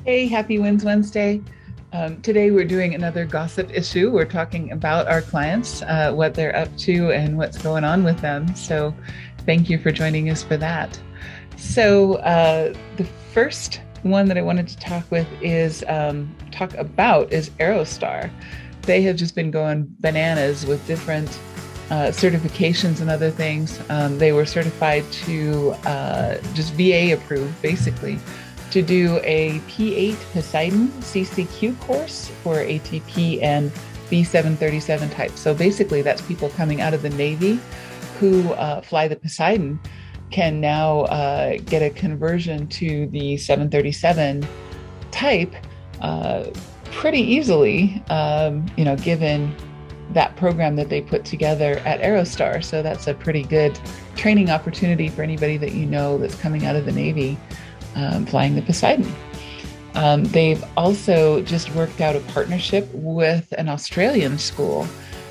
Hey, happy Wins Wednesday. Today we're doing another gossip issue. We're talking about our clients, what they're up to, and what's going on with them. So, thank you for joining us for that. The first one that I wanted to talk about is AeroStar. They have just been going bananas with different certifications and other things. They were certified to just VA approved, basically, to do a P8 Poseidon CCQ course for ATP and B737 type. So basically, that's people coming out of the Navy who fly the Poseidon can now get a conversion to the 737 type pretty easily, given that program that they put together at AeroStar. So that's a pretty good training opportunity for anybody that you know that's coming out of the Navy flying the Poseidon. They've also just worked out a partnership with an Australian school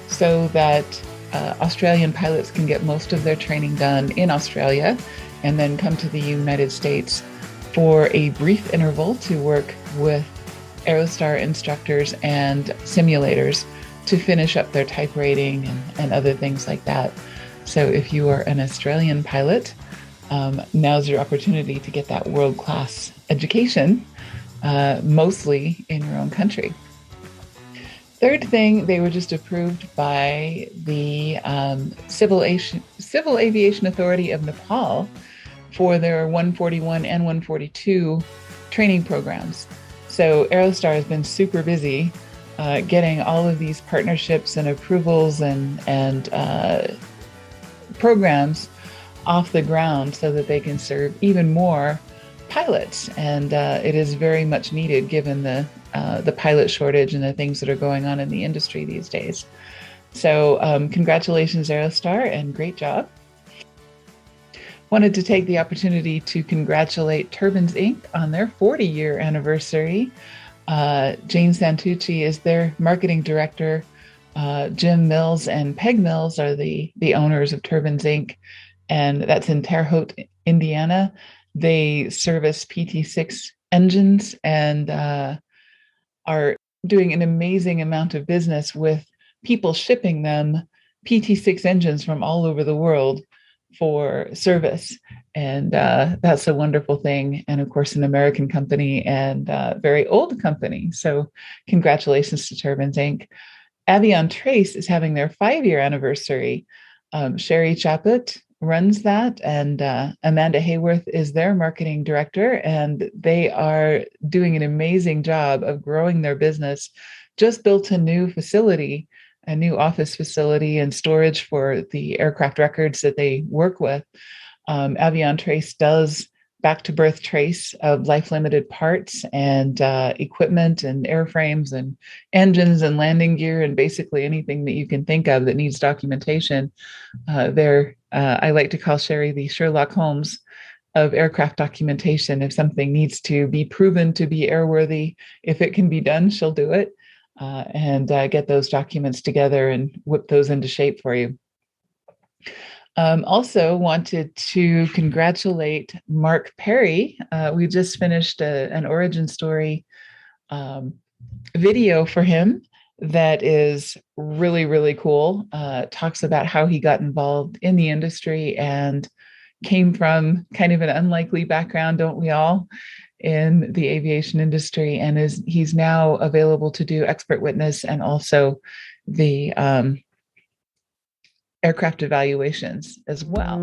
so that Australian pilots can get most of their training done in Australia and then come to the United States for a brief interval to work with AeroStar instructors and simulators to finish up their type rating and other things like that. So if you are an Australian pilot, now's your opportunity to get that world-class education, mostly in your own country. Third thing, they were just approved by the Civil Aviation Authority of Nepal for their 141 and 142 training programs. So AeroStar has been super busy getting all of these partnerships and approvals and programs off the ground so that they can serve even more pilots. And it is very much needed given the pilot shortage and the things that are going on in the industry these days. So congratulations, AeroStar, and great job. Wanted to take the opportunity to congratulate Turbines Inc. on their 40-year anniversary. Jane Santucci is their marketing director. Jim Mills and Peg Mills are the owners of Turbines Inc., and that's in Terre Haute, Indiana. They service PT6 engines and are doing an amazing amount of business with people shipping them PT6 engines from all over the world for service. And that's a wonderful thing. And of course, an American company and very old company. So congratulations to Turbines Inc. Avion Trace is having their 5-year anniversary. Sherry Chaput runs that, and Amanda Hayworth is their marketing director, and they are doing an amazing job of growing their business. Just built a new facility, a new office facility and storage for the aircraft records that they work with. Avion Trace does back-to-birth trace of life-limited parts and equipment and airframes and engines and landing gear and basically anything that you can think of that needs documentation. I like to call Sherry the Sherlock Holmes of aircraft documentation. If something needs to be proven to be airworthy, if it can be done, she'll do it and get those documents together and whip those into shape for you. Also wanted to congratulate Mark Parry. We just finished an origin story video for him that is really, really cool. Talks about how he got involved in the industry and came from kind of an unlikely background, don't we all, in the aviation industry, and he's now available to do expert witness and also the aircraft evaluations as well.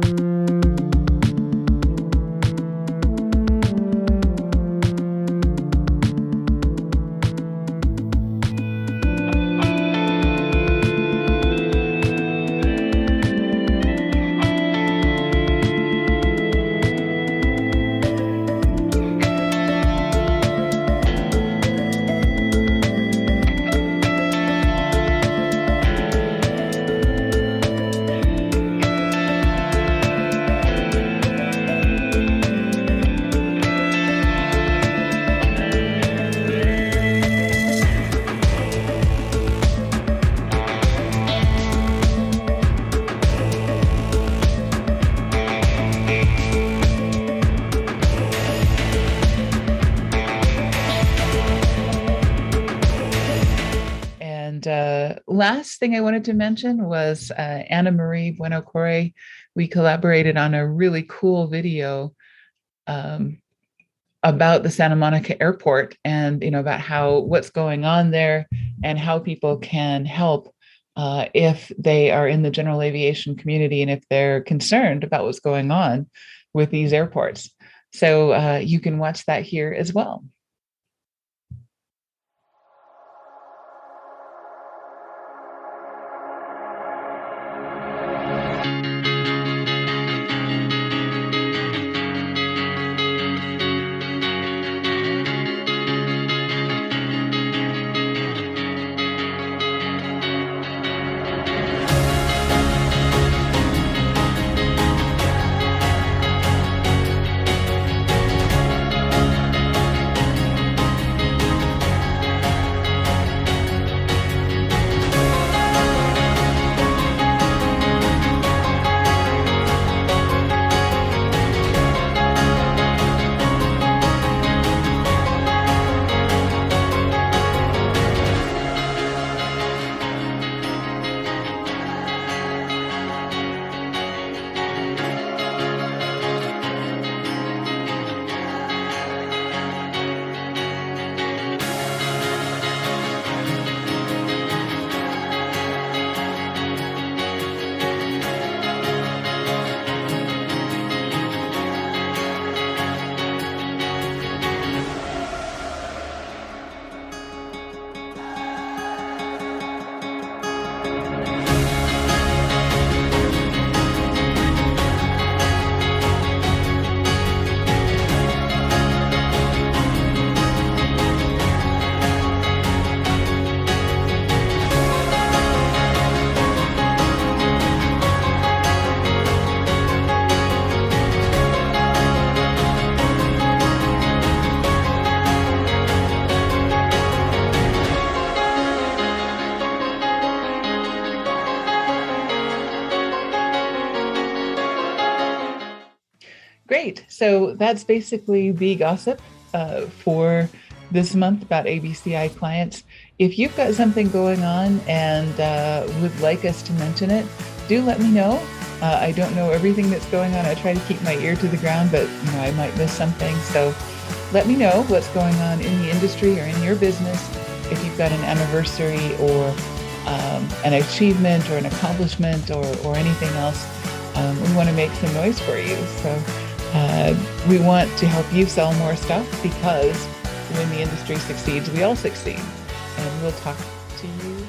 last thing I wanted to mention was Annamarie Buonocore. We collaborated on a really cool video um, about the Santa Monica Airport, and about what's going on there and how people can help if they are in the general aviation community and if they're concerned about what's going on with these airports. So you can watch that here as well. Great. So that's basically the gossip for this month about ABCI clients. If you've got something going on and would like us to mention it, do let me know. I don't know everything that's going on. I try to keep my ear to the ground, but I might miss something. So let me know what's going on in the industry or in your business. If you've got an anniversary or an achievement or an accomplishment or anything else, we want to make some noise for you. So we want to help you sell more stuff, because when the industry succeeds, we all succeed. And we'll talk to you